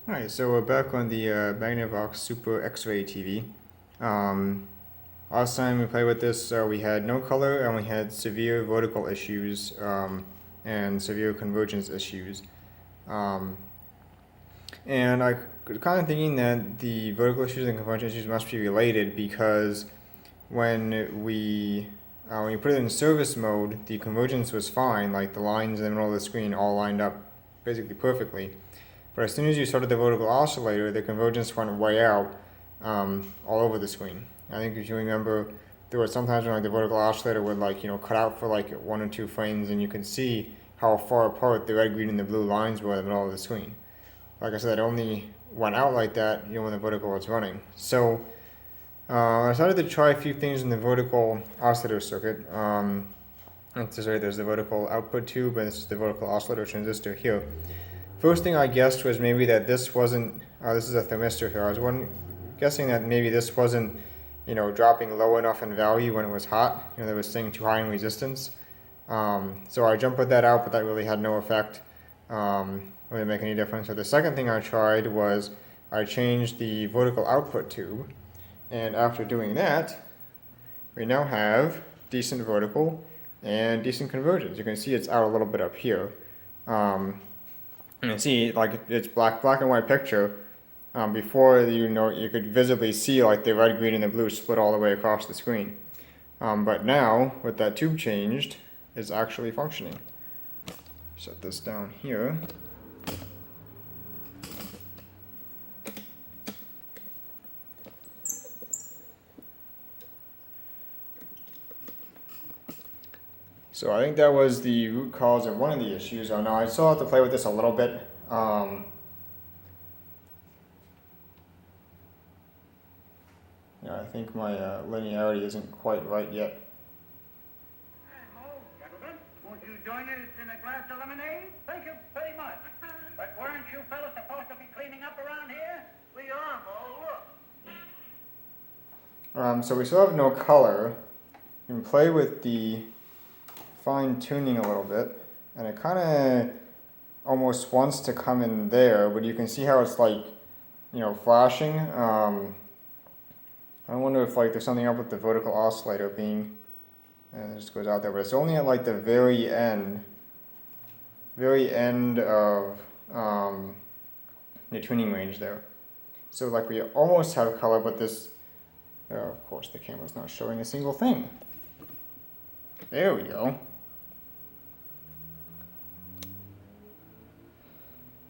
Alright, so we're back on the Magnavox Super X-Ray TV. Last time we played with this, we had no color and we had severe vertical issues and severe convergence issues. And I was kind of thinking that the vertical issues and convergence issues must be related because when you put it in service mode, the convergence was fine, like the lines in the middle of the screen all lined up basically perfectly. But as soon as you started the vertical oscillator, the convergence went way out all over the screen. I think if you remember, there were sometimes when the vertical oscillator would cut out for 1 or 2 frames, and you could see how far apart the red, green, and the blue lines were in the middle of the screen. Like I said, it only went out like that when the vertical was running. So I decided to try a few things in the vertical oscillator circuit. There's the vertical output tube, and this is the vertical oscillator transistor here. First thing I guessed was maybe that this wasn't, this is a thermistor here. I was guessing that maybe this wasn't, dropping low enough in value when it was hot. That was staying too high in resistance. So I jumpered that out, but that really had no effect. Really make any difference. So the second thing I tried was I changed the vertical output tube. And after doing that, we now have decent vertical and decent convergence. You can see it's out a little bit up here. And you see, it's black and white picture. Before you could visibly see the red, green, and the blue split all the way across the screen. But now, with that tube changed, it's actually functioning. Set this down here. So I think that was the root cause of one of the issues. Oh no, I still have to play with this a little bit. I think my linearity isn't quite right yet. Hello, gentlemen. Won't you join us in a glass of lemonade? Thank you very much. But weren't you fellas supposed to be cleaning up around here? We are, Mo. Look. So we still have no color. You can play with the fine tuning a little bit, and it kind of almost wants to come in there, but you can see how it's flashing. I wonder if there's something up with the vertical oscillator being, and it just goes out there, but it's only at the very end of the tuning range there. So we almost have color, but this, of course the camera's not showing a single thing. There we go.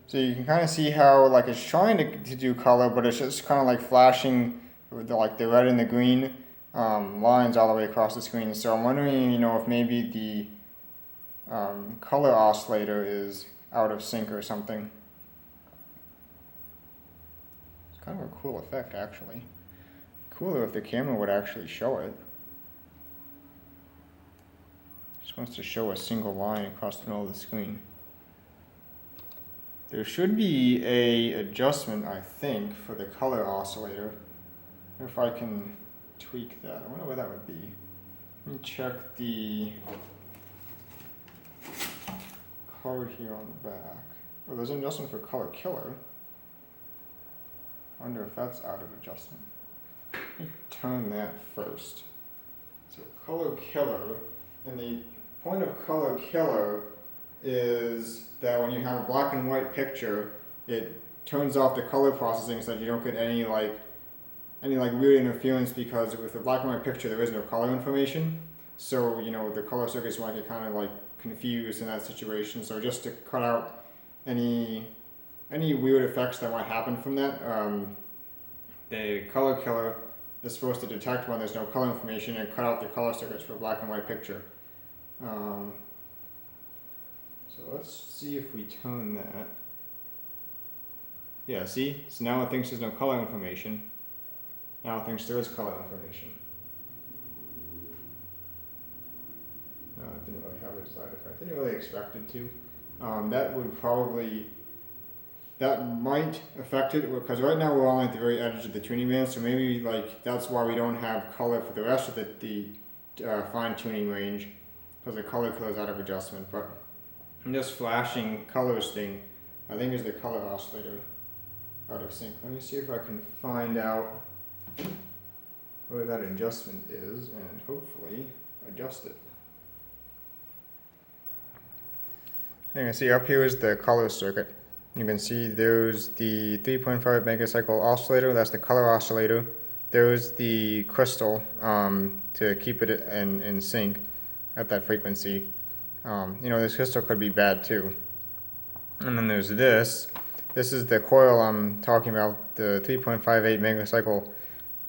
So you can kind of see how it's trying to do color, but it's just kind of flashing with the red and the green lines all the way across the screen. So I'm wondering, if maybe the color oscillator is out of sync or something. It's kind of a cool effect, actually. Cooler if the camera would actually show it. Just wants to show a single line across the middle of the screen. There should be an adjustment, I think, for the color oscillator. If I can tweak that. I wonder where that would be. Let me check the card here on the back. Oh, there's an adjustment for color killer. I wonder if that's out of adjustment. Let me turn that first. So color killer, and the point of color killer is that when you have a black and white picture, it turns off the color processing so that you don't get any weird interference, because with a black and white picture there is no color information. So the color circuits might get kind of confused in that situation. So just to cut out any weird effects that might happen from that, the color killer is supposed to detect when there's no color information and cut out the color circuits for a black and white picture. So let's see if we turn that. Yeah, see? So now it thinks there's no color information. Now it thinks there is color information. No, it didn't really have a side effect. Didn't really expect it to. That might affect it, because right now we're on at the very edge of the tuning band, so maybe that's why we don't have color for the rest of the fine tuning range, because the color is out of adjustment. But this flashing colors thing, I think, is the color oscillator. out of sync. Let me see if I can find out where that adjustment is and hopefully adjust it. You can see up here is the color circuit. You can see there's the 3.5 megacycle oscillator, that's the color oscillator. There's the crystal to keep it in sync at that frequency. This crystal could be bad too. And then there's this. This is the coil I'm talking about, the 3.58 megacycle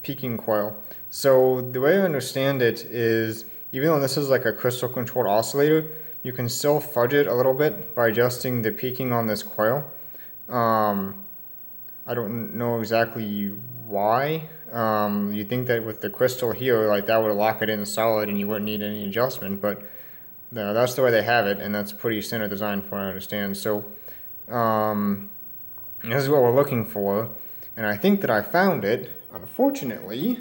peaking coil. So the way I understand it is, even though this is like a crystal controlled oscillator, you can still fudge it a little bit by adjusting the peaking on this coil. I don't know exactly why. You think that with the crystal here, like that would lock it in solid and you wouldn't need any adjustment, but that's the way they have it, and that's pretty standard design from what I understand. So this is what we're looking for, and I think that I found it, unfortunately,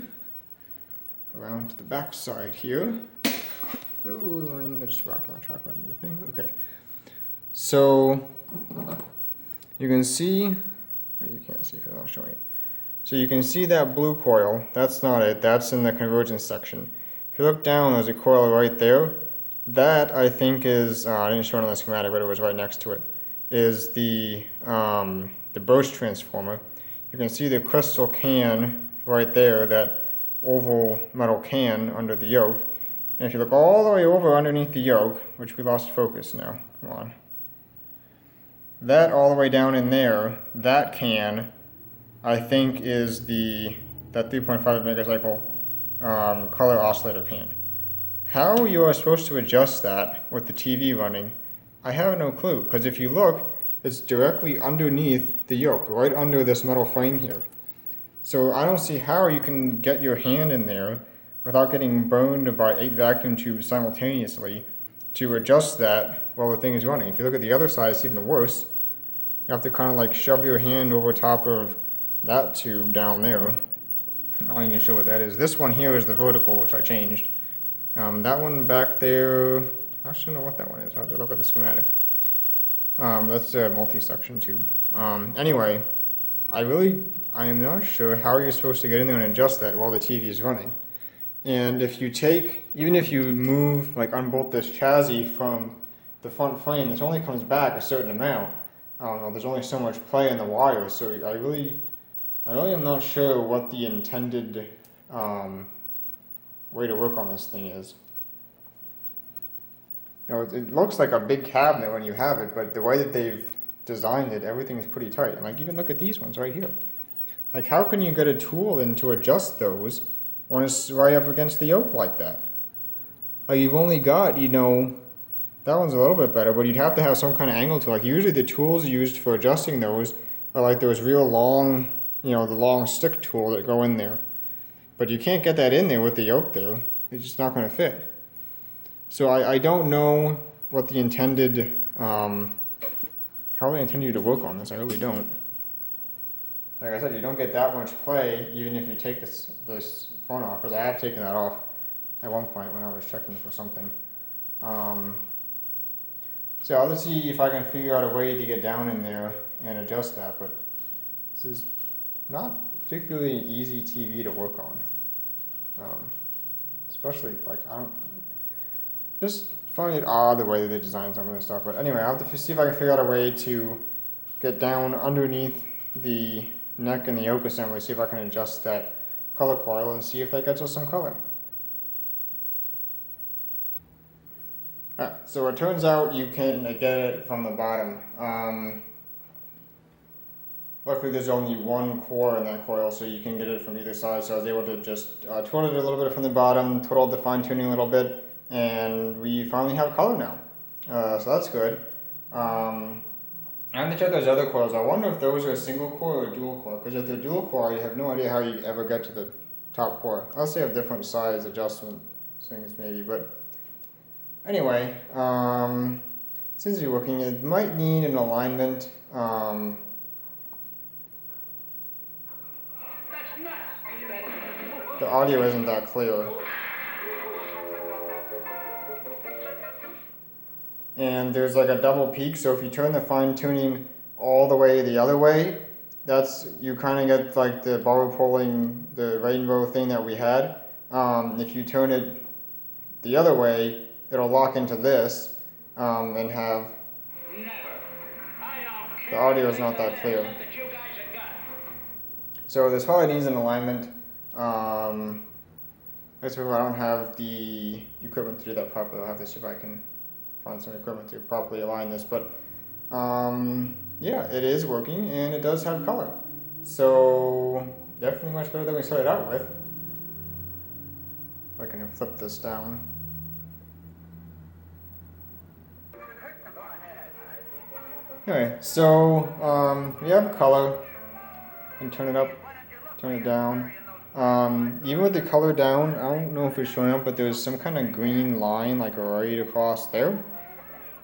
around to the back side here. Oh, and I just rocked my tripod into the thing. Okay. So you can see, well, you can't see because I'm showing it. So you can see that blue coil. That's not it. That's in the convergence section. If you look down, there's a coil right there. That I think is, I didn't show it on the schematic, but it was right next to it, is the burst transformer. You can see the crystal can right there, that oval metal can under the yoke. And if you look all the way over underneath the yoke, which we lost focus now, come on. That all the way down in there, that can, I think is that 3.5 megacycle color oscillator can. How you are supposed to adjust that with the TV running, I have no clue. Because if you look, it's directly underneath the yoke, right under this metal frame here. So I don't see how you can get your hand in there without getting burned by 8 vacuum tubes simultaneously to adjust that while the thing is running. If you look at the other side, it's even worse. You have to kind of like shove your hand over top of that tube down there. I'll even show what that is. This one here is the vertical, which I changed. That one back there, I actually don't know what that one is. I'll have to look at the schematic. That's a multi-section tube. Anyway, I am not sure how you're supposed to get in there and adjust that while the TV is running. And if you even if you move, like unbolt this chassis from the front frame, this only comes back a certain amount. I don't know, there's only so much play in the wires, so I really am not sure what the intended way to work on this thing is. It looks like a big cabinet when you have it, but the way that they've designed it, everything is pretty tight. And like, even look at these ones right here. Like, how can you get a tool in to adjust those when it's right up against the yoke like that? Like, you've only got, that one's a little bit better, but you'd have to have some kind of angle to it. Like, usually the tools used for adjusting those are like those real long, the long stick tool that go in there. But you can't get that in there with the yoke there. It's just not going to fit. So I don't know what the intended, how they intend you to work on this. I really don't. Like I said, you don't get that much play even if you take this phone off, because I have taken that off at one point when I was checking for something. So I'll just see if I can figure out a way to get down in there and adjust that, but this is not particularly an easy TV to work on. Especially, like, just find it odd the way that they design some of this stuff. But anyway, I'll have to see if I can figure out a way to get down underneath the neck and the yoke assembly, see if I can adjust that color coil and see if that gets us some color. Alright, so it turns out you can get it from the bottom. Luckily there's only one core in that coil, so you can get it from either side, so I was able to just twirl it a little bit from the bottom, twirl the fine tuning a little bit, and we finally have color now. So that's good. I have to check those other coils. I wonder if those are a single core or a dual core, because if they're dual core, you have no idea how you ever get to the top core. Unless they have different size adjustment things maybe, but anyway, since you're working, it might need an alignment. The audio isn't that clear. And there's like a double peak, so if you turn the fine tuning all the way the other way, that's, you kind of get like the bar pulling, the rainbow thing that we had. If you turn it the other way, it'll lock into this and have, the audio is not that clear. So this probably needs an alignment. I don't have the equipment to do that properly. I'll have to see if I can find some equipment to properly align this. But yeah, it is working and it does have color. So definitely much better than we started out with. I can flip this down. Anyway, so we have color. And turn it up, turn it down. Even with the color down, I don't know if it's showing up, but there's some kind of green line like right across there.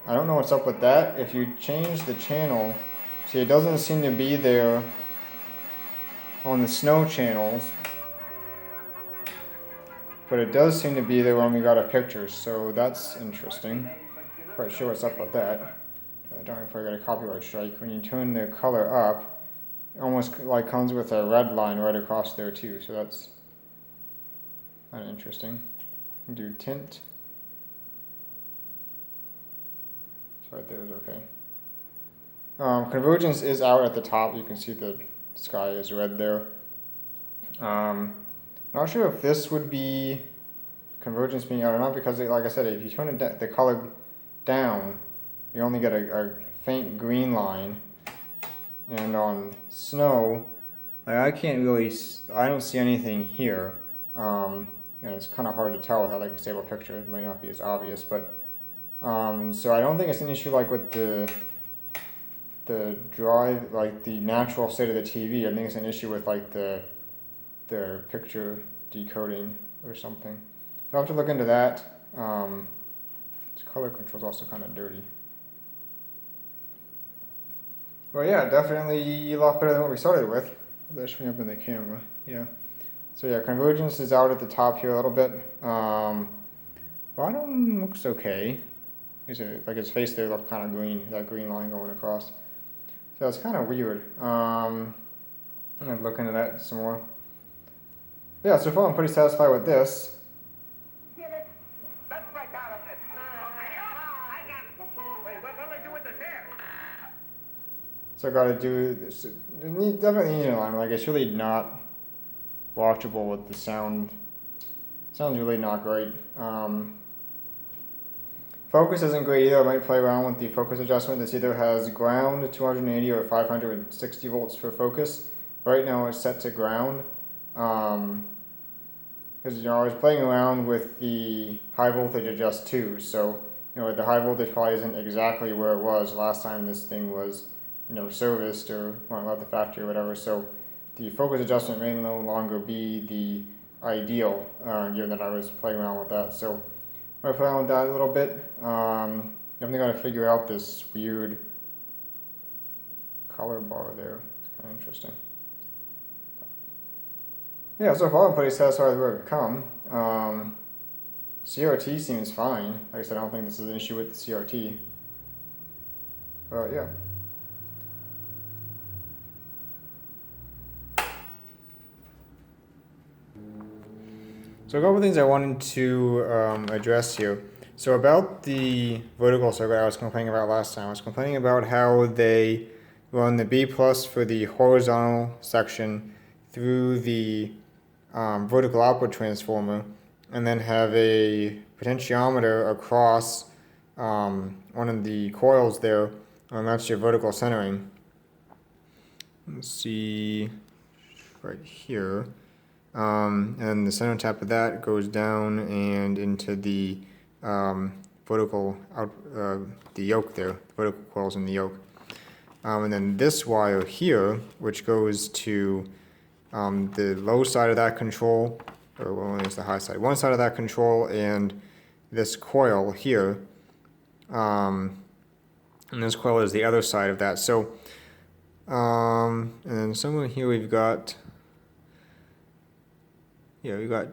I don't know what's up with that. If you change the channel, see, it doesn't seem to be there on the snow channels, but it does seem to be there when we got a picture, so that's interesting. Quite sure what's up with that. I don't know if I got a copyright strike. When you turn the color up, it almost like comes with a red line right across there too, so that's kind of interesting. Do tint. So right there is okay. Convergence is out at the top. You can see the sky is red there. Not sure if this would be convergence being out or not, because like I said, if you turn it the color down, you only get a faint green line. And on snow, like I can't really, I don't see anything here. And it's kind of hard to tell without like a stable picture. It might not be as obvious, but so I don't think it's an issue like with the drive, like the natural state of the TV. I think it's an issue with like the picture decoding or something. So I'll have to look into that. This color control is also kind of dirty. Well, yeah, definitely a lot better than what we started with. That's showing up in the camera, yeah. So yeah, convergence is out at the top here a little bit. Bottom looks okay. Like his face there looked kind of green, that green line going across. So it's kind of weird. I'm gonna look into that some more. Yeah, so far I'm pretty satisfied with this. So I gotta do this. Definitely need an alignment. Like it's really not watchable with the sound. Sounds really not great. Focus isn't great either. I might play around with the focus adjustment. This either has ground 280 or 560 volts for focus. Right now it's set to ground. Because I was playing around with the high voltage adjust too. So the high voltage probably isn't exactly where it was last time this thing was serviced or left the factory or whatever. So the focus adjustment may no longer be the ideal, given that I was playing around with that. So I play around with that a little bit. Definitely got to figure out this weird color bar there. It's kind of interesting. Yeah, so far I'm pretty satisfied with where we've come. CRT seems fine. Like I said, I don't think this is an issue with the CRT. But yeah. So a couple of things I wanted to address here. So about the vertical circuit I was complaining about last time, I was complaining about how they run the B plus for the horizontal section through the vertical output transformer, and then have a potentiometer across one of the coils there, and that's your vertical centering. Let's see right here. And the center tap of that goes down and into the vertical out, the yoke there, the vertical coils in the yoke. And then this wire here, which goes to the low side of that control, or well, it's the high side, one side of that control, and this coil here, and this coil is the other side of that. So, and then somewhere here we've got, yeah, we got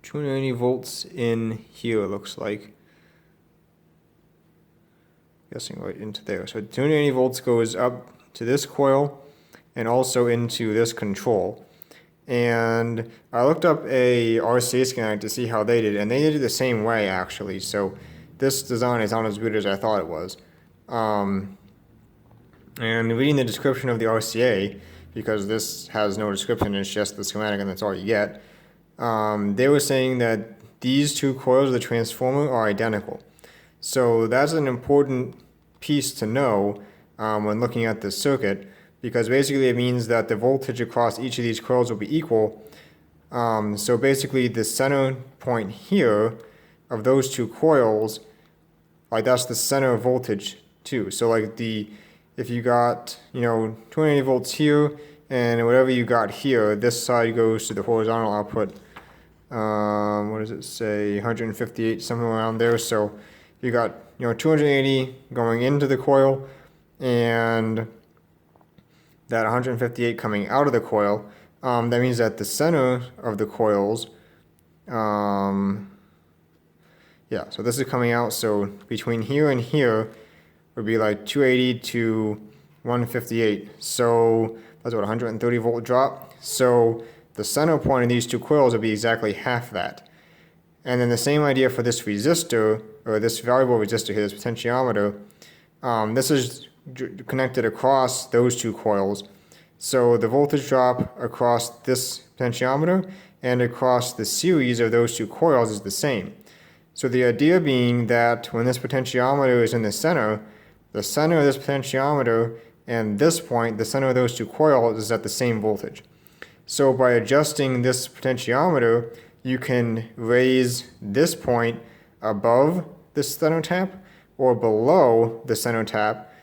280 volts in here, it looks like. Guessing right into there. So 280 volts goes up to this coil, and also into this control. And I looked up a RCA schematic to see how they did, and they did it the same way actually. So this design is not as good as I thought it was. And reading the description of the RCA, because this has no description, it's just the schematic and that's all you get, they were saying that these two coils of the transformer are identical. So that's an important piece to know when looking at this circuit, because basically it means that the voltage across each of these coils will be equal. So basically the center point here of those two coils, like that's the center of voltage too. So like if you got 280 volts here, and whatever you got here, this side goes to the horizontal output. What does it say? 158, something around there. So you got 280 going into the coil, and that 158 coming out of the coil. That means that the center of the coils, so this is coming out. So between here and here would be like 280 to 158. So that's what, 130 volt drop. So the center point of these two coils would be exactly half that. And then the same idea for this resistor, or this variable resistor here, this potentiometer. This is connected across those two coils. So the voltage drop across this potentiometer and across the series of those two coils is the same. So the idea being that when this potentiometer is in the center of this potentiometer and this point, the center of those two coils, is at the same voltage. So by adjusting this potentiometer, you can raise this point above the center tap or below the center tap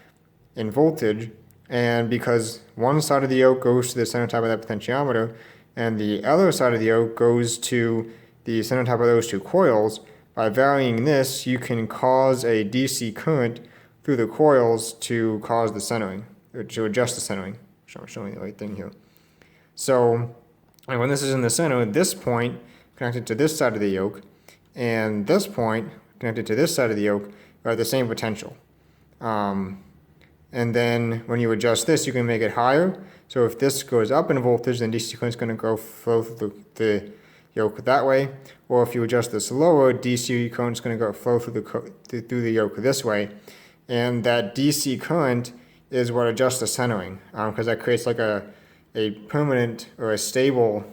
in voltage. And because one side of the yoke goes to the center tap of that potentiometer and the other side of the yoke goes to the center tap of those two coils, by varying this, you can cause a DC current through the coils to cause the centering, or to adjust the centering. Showing the right thing here. So when this is in the center, this point connected to this side of the yoke and this point connected to this side of the yoke are the same potential. And then when you adjust this, you can make it higher. So if this goes up in voltage, then DC current is going to flow through the yoke that way. Or if you adjust this lower, DC current is going to flow through the yoke this way. And that DC current is what adjusts the centering, because that creates like a permanent or a stable,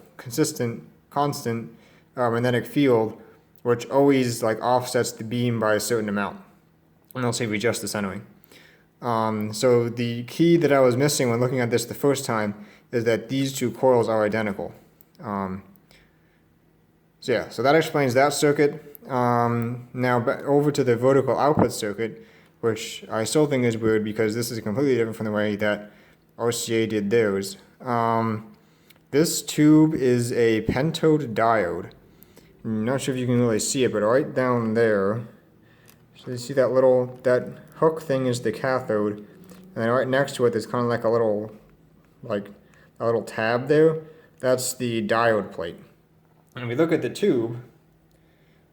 constant magnetic field, which always like offsets the beam by a certain amount. And also we adjust the centering. So the key that I was missing when looking at this the first time is that these two coils are identical. So that explains that circuit. Now back over to the vertical output circuit, which I still think is weird because this is completely different from the way that RCA did theirs. This tube is a pentode diode. I'm not sure if you can really see it, but right down there, so you see that hook thing is the cathode, and then right next to it there's kind of like a little tab there. That's the diode plate. And if we look at the tube,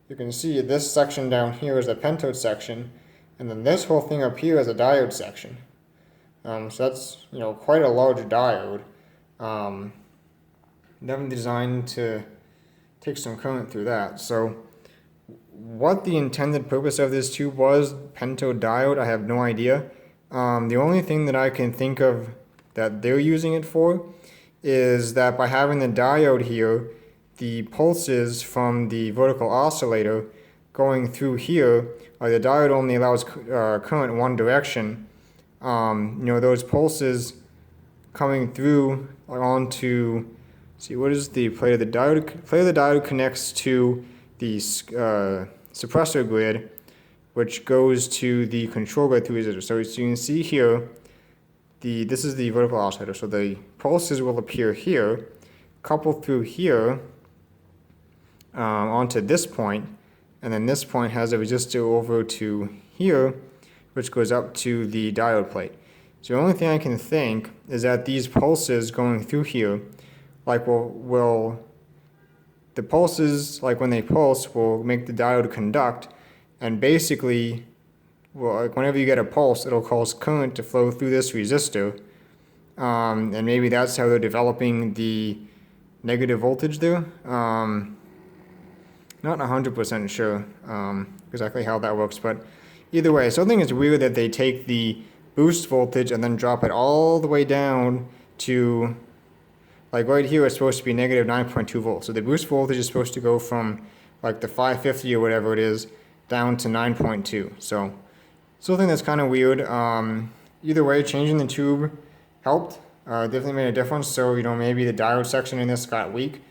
you can see this section down here is the pentode section, and then this whole thing up here is a diode section. So that's quite a large diode. Definitely designed to take some current through that. So what the intended purpose of this tube was, pentode diode, I have no idea. The only thing that I can think of that they're using it for is that by having the diode here, the pulses from the vertical oscillator going through here, the diode only allows current in one direction. Those pulses coming through onto, what is the plate of the diode? Plate of the diode connects to the suppressor grid, which goes to the control grid through resistor. So you can see here, this is the vertical oscillator. So the pulses will appear here, couple through here onto this point, and then this point has a resistor over to here, which goes up to the diode plate. So the only thing I can think is that these pulses going through here, the pulses, when they pulse, will make the diode conduct, and basically, whenever you get a pulse, it'll cause current to flow through this resistor, and maybe that's how they're developing the negative voltage there. Not 100% sure exactly how that works, but either way, I still think it's weird that they take the boost voltage and then drop it all the way down to, like right here it's supposed to be negative 9.2 volts. So the boost voltage is supposed to go from like the 550 or whatever it is down to 9.2. So still think that's kind of weird. Either way, changing the tube helped. Definitely made a difference. So, maybe the diode section in this got weak.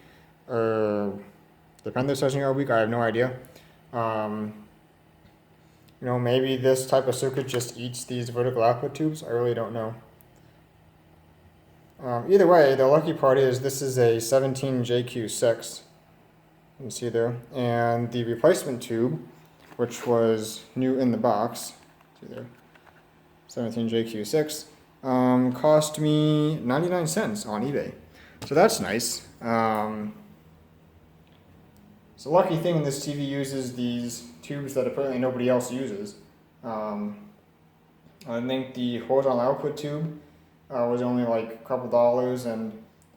Or the pendant section got weak. I have no idea. Maybe this type of circuit just eats these vertical output tubes. I really don't know. Either way, the lucky part is this is a 17JQ6. You can see there. And the replacement tube, which was new in the box, see there, 17JQ6, cost me 99 cents on eBay. So that's nice. It's a lucky thing this TV uses these tubes that apparently nobody else uses. I think the horizontal output tube was only like a couple dollars, and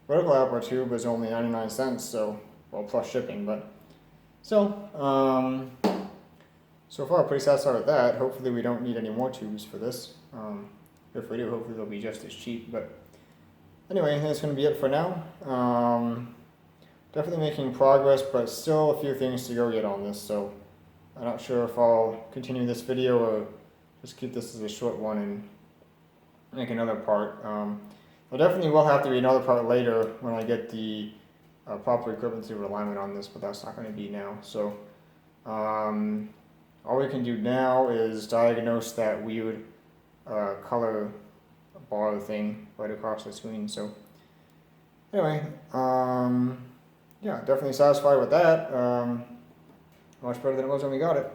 vertical output tube was only 99 cents, so, well, plus shipping, but still, so far pretty satisfied with that. Hopefully we don't need any more tubes for this. If we do, hopefully they'll be just as cheap, but anyway, that's going to be it for now. Definitely making progress, but still a few things to go yet on this, so I'm not sure if I'll continue this video or just keep this as a short one and make another part. There definitely will have to be another part later when I get the proper equivalence of alignment on this, but that's not going to be now. So all we can do now is diagnose that weird color bar thing right across the screen. So anyway, yeah, definitely satisfied with that. Much better than it was when we got it.